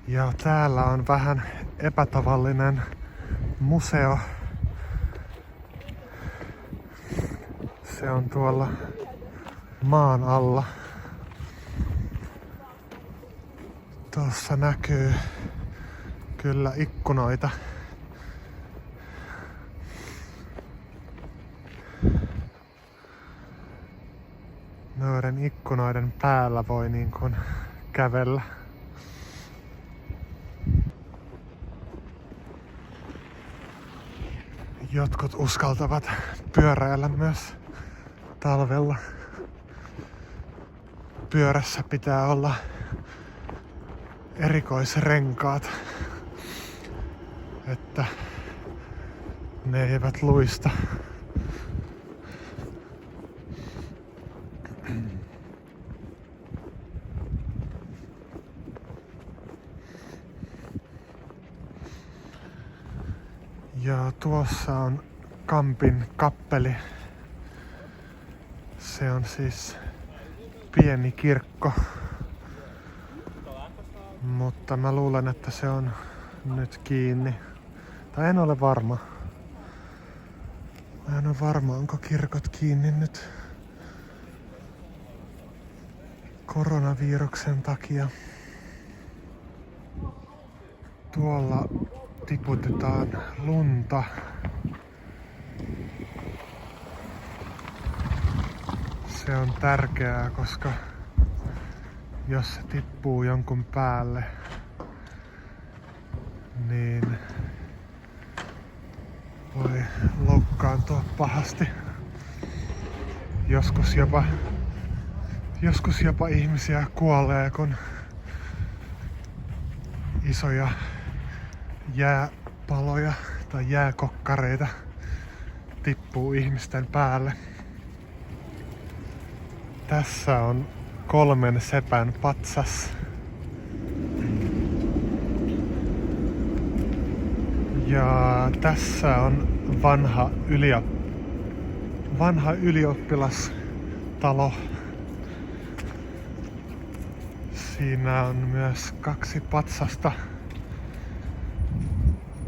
Ja täällä on vähän epätavallinen museo. Se on tuolla maan alla. Tuossa näkyy kyllä ikkunoita. Noiden ikkunoiden päällä voi niin kuin kävellä. Jotkut uskaltavat pyöräillä myös talvella. Pyörässä pitää olla erikoisrenkaat, että ne eivät luista. Ja tuossa on Kampin kappeli. Se on siis pieni kirkko. Mutta mä luulen, että se on nyt kiinni. Tai en ole varma. Mä en ole varma, onko kirkot kiinni nyt koronaviruksen takia. Tuolla tiputetaan lunta. Se on tärkeää, koska jos se tippuu jonkun päälle, niin voi loukkaantua pahasti. Joskus jopa ihmisiä kuolee, kun isoja jääpaloja tai jääkokkareita tippuu ihmisten päälle. Tässä on 3 sepän patsas. Ja tässä on vanha ylioppilastalo. Siinä on myös 2 patsasta.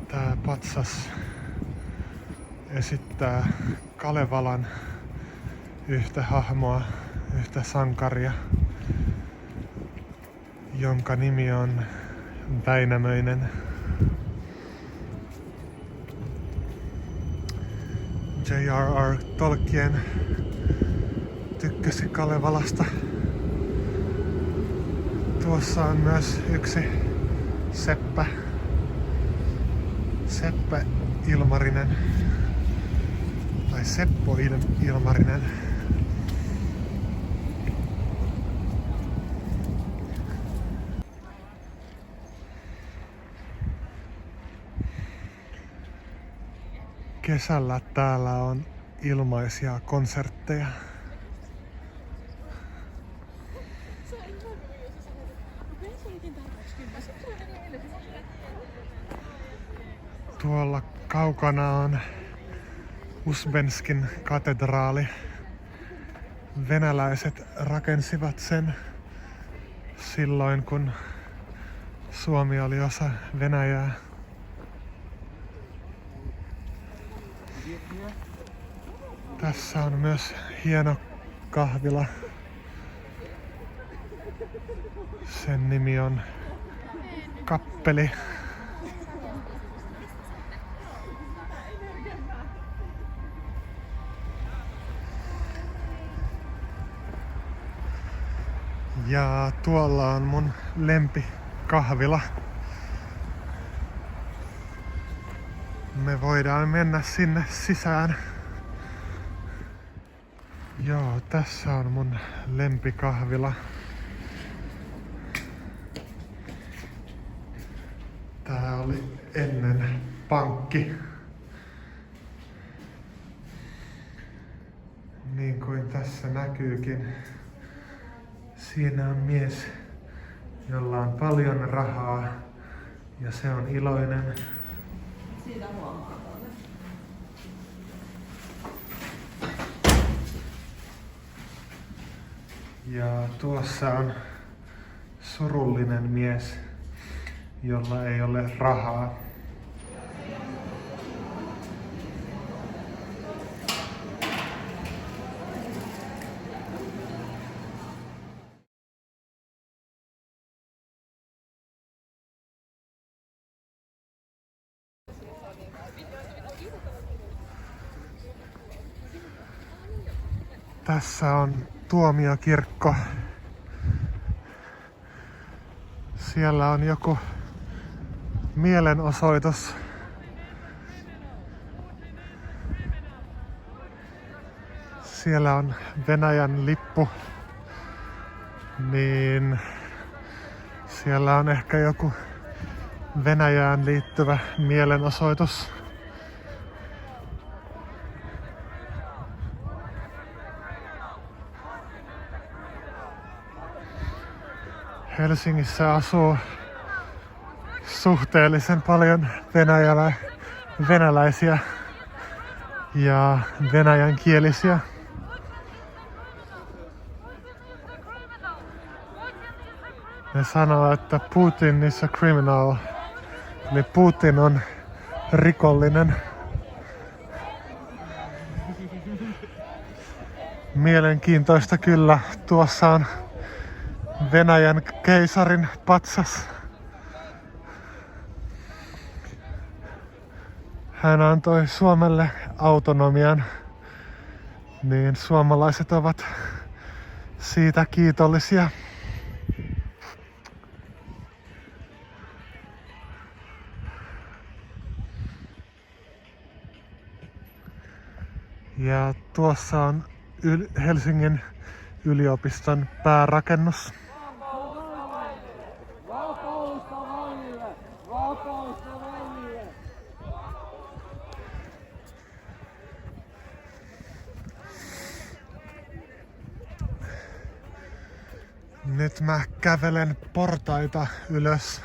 Tää patsas esittää Kalevalan yhtä hahmoa, yhtä sankaria, jonka nimi on Väinämöinen. J.R.R. Tolkien tykkäsi Kalevalasta. Tuossa on myös yksi seppä Ilmarinen. Tai Seppo Ilmarinen. Kesällä täällä on ilmaisia konsertteja. Tuolla kaukana on Usbenskin katedraali. Venäläiset rakensivat sen silloin, kun Suomi oli osa Venäjää. Tässä on myös hieno kahvila. Sen nimi on Kappeli. Ja tuolla on mun lempikahvila. Me voidaan mennä sinne sisään. Joo, tässä on mun lempikahvila. Tää oli ennen pankki. Niin kuin tässä näkyykin. Siinä on mies, jolla on paljon rahaa ja se on iloinen. Siitä huomaa tuonne. Ja tuossa on surullinen mies, jolla ei ole rahaa. Tässä on tuomiokirkko. Siellä on joku mielenosoitus. Siellä on Venäjän lippu. Niin siellä on ehkä joku Venäjään liittyvä mielenosoitus. Helsingissä asuu suhteellisen paljon venäläisiä ja venäjänkielisiä. Ne sanoo, että Putin is a criminal, eli Putin on rikollinen. Mielenkiintoista kyllä, tuossa on Venäjän keisarin patsas. Hän antoi Suomelle autonomian, niin suomalaiset ovat siitä kiitollisia. Ja tuossa on Helsingin yliopiston päärakennus. Nyt mä kävelen portaita ylös.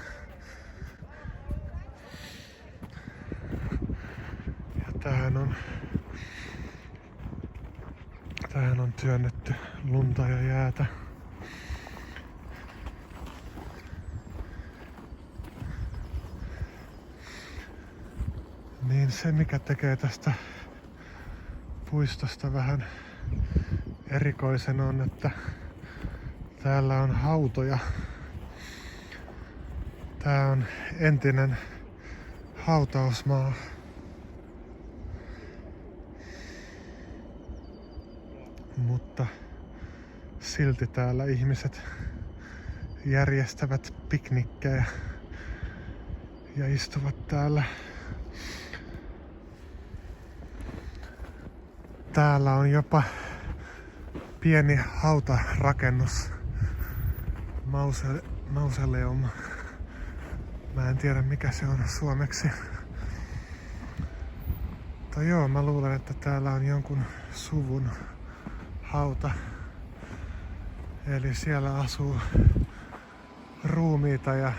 Ja tähän on työnnetty lunta ja jäätä. Niin se mikä tekee tästä puistosta vähän erikoisen on, että täällä on hautoja. Tää on entinen hautausmaa. Mutta silti täällä ihmiset järjestävät piknikkejä ja istuvat täällä. Täällä on jopa pieni hautarakennus. Mausoleum. Mä en tiedä mikä se on suomeksi. Mutta joo, mä luulen, että täällä on jonkun suvun hauta. Eli siellä asuu ruumiita ja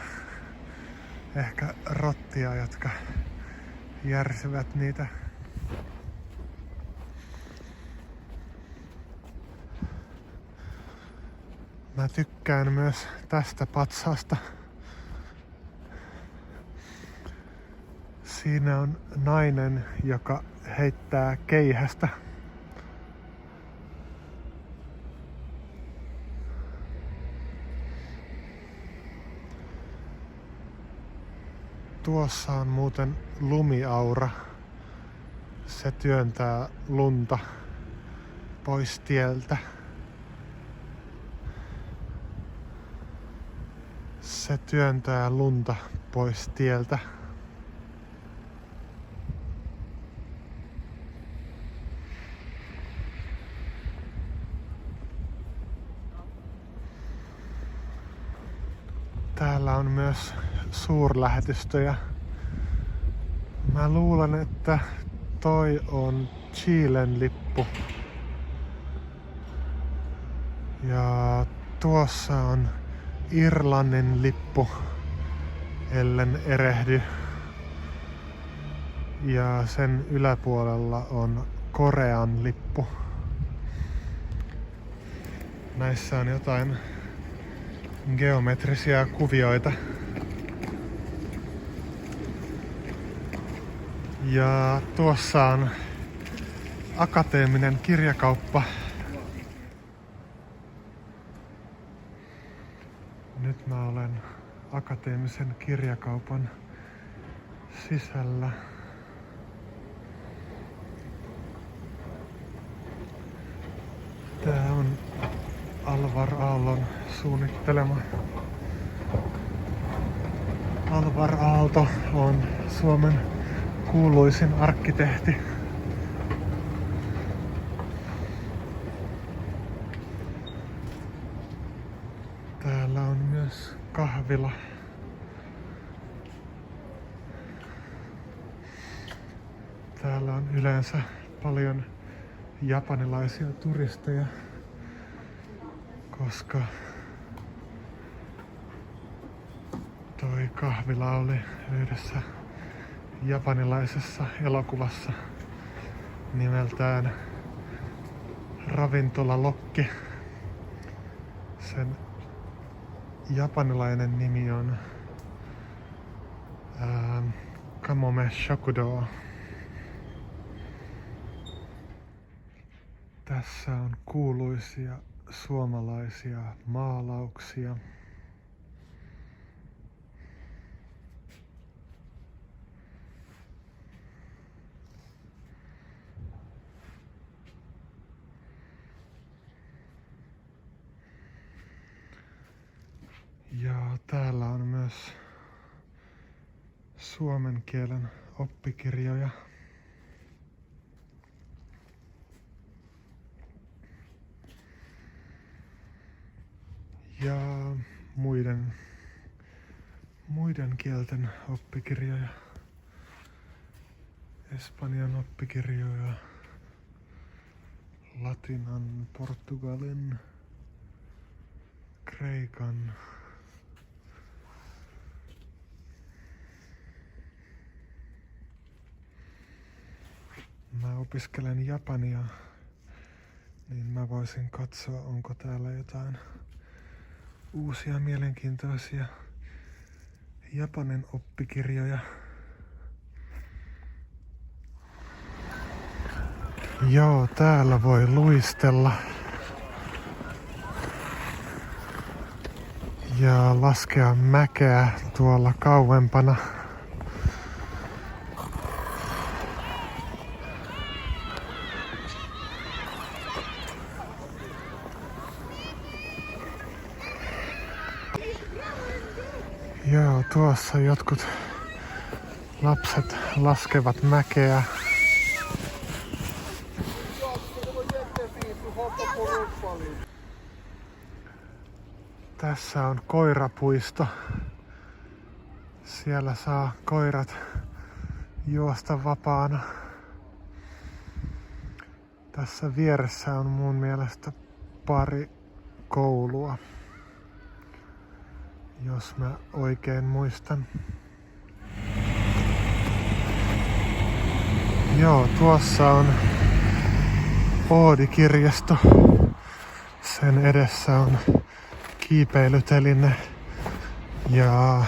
ehkä rottia, jotka järsivät niitä. Mä tykkään myös tästä patsaasta. Siinä on nainen, joka heittää keihästä. Tuossa on muuten lumiaura. Se työntää lunta pois tieltä. Se työntää lunta pois tieltä. Täällä on myös suurlähetystöjä. Mä luulen, että toi on Chilen lippu. Ja tuossa on Irlannin lippu, ellen erehdy. Ja sen yläpuolella on Korean lippu. Näissä on jotain geometrisia kuvioita. Ja tuossa on akateeminen kirjakauppa. Nyt mä olen akateemisen kirjakaupan sisällä. Tää on Alvar Aallon suunnittelema. Alvar Aalto on Suomen kuuluisin arkkitehti. Täällä on myös kahvila. Täällä on yleensä paljon japanilaisia turisteja, koska toi kahvila oli yhdessä japanilaisessa elokuvassa nimeltään Ravintola Lokki. Sen japanilainen nimi on Kamome Shokudo. Tässä on kuuluisia suomalaisia maalauksia. Ja täällä on myös suomen kielen oppikirjoja. Ja muiden kielten oppikirjoja. Espanjan oppikirjoja, latinan, portugalin, kreikan. Mä opiskelen japania, niin mä voisin katsoa, onko täällä jotain uusia mielenkiintoisia japanin oppikirjoja. Joo, täällä voi luistella ja laskea mäkeä tuolla kauempana. Joo, tuossa jotkut lapset laskevat mäkeä. Tässä on koirapuisto. Siellä saa koirat juosta vapaana. Tässä vieressä on mun mielestä pari koulua, jos mä oikein muistan. Joo, tuossa on Oodi-kirjasto. Sen edessä on kiipeilyteline ja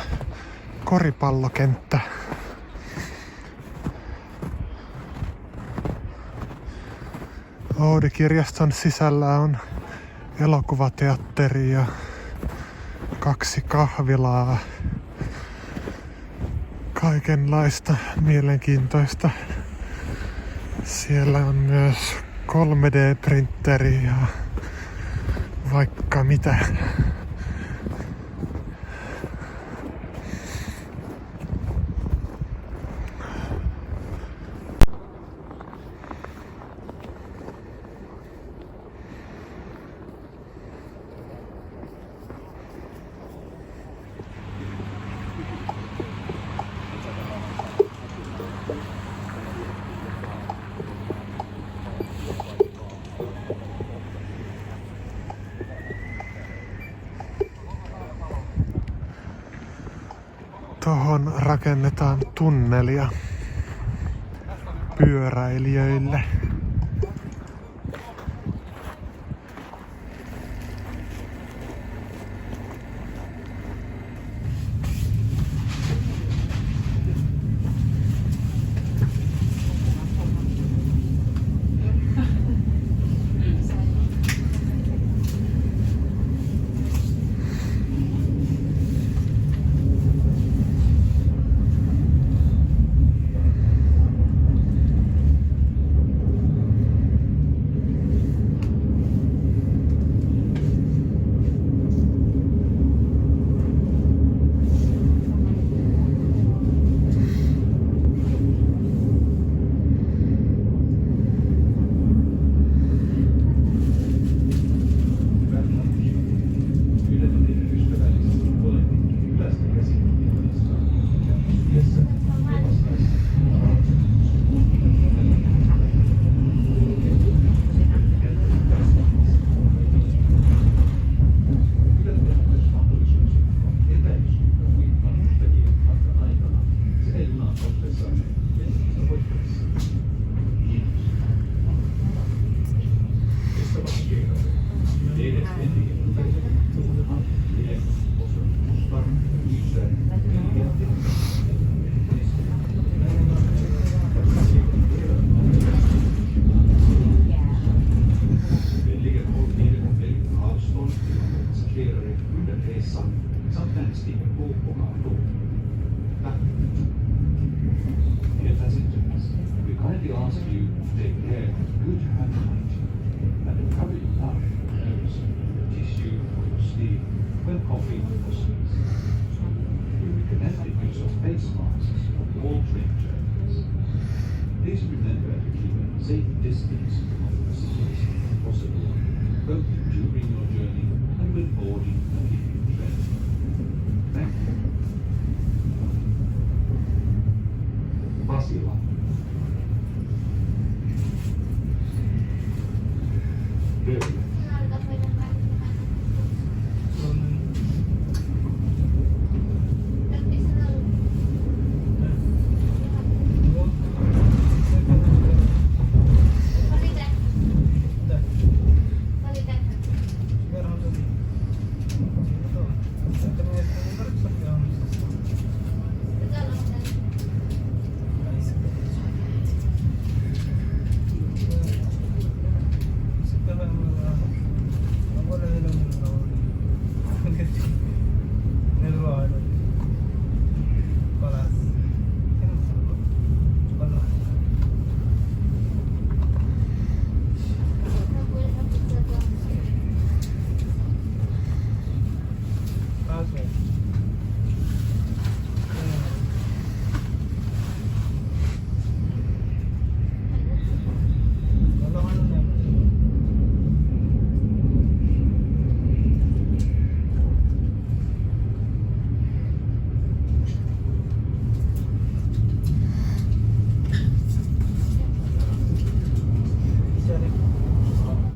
koripallokenttä. Oodi-kirjaston sisällä on elokuvateatteri ja 2 kahvilaa. Kaikenlaista mielenkiintoista. Siellä on myös 3D-printeri ja vaikka mitä. Tohon rakennetaan tunnelia pyöräilijöille. 候補がどうなDear passengers, we kindly ask you to take care of good hand hygiene and to cover your mouth, nose, and tissue or your sleeve when coughing or sneezing. We recommend the use of face masks on all train journeys. Please remember to keep a safe distance from the passengers if possible, both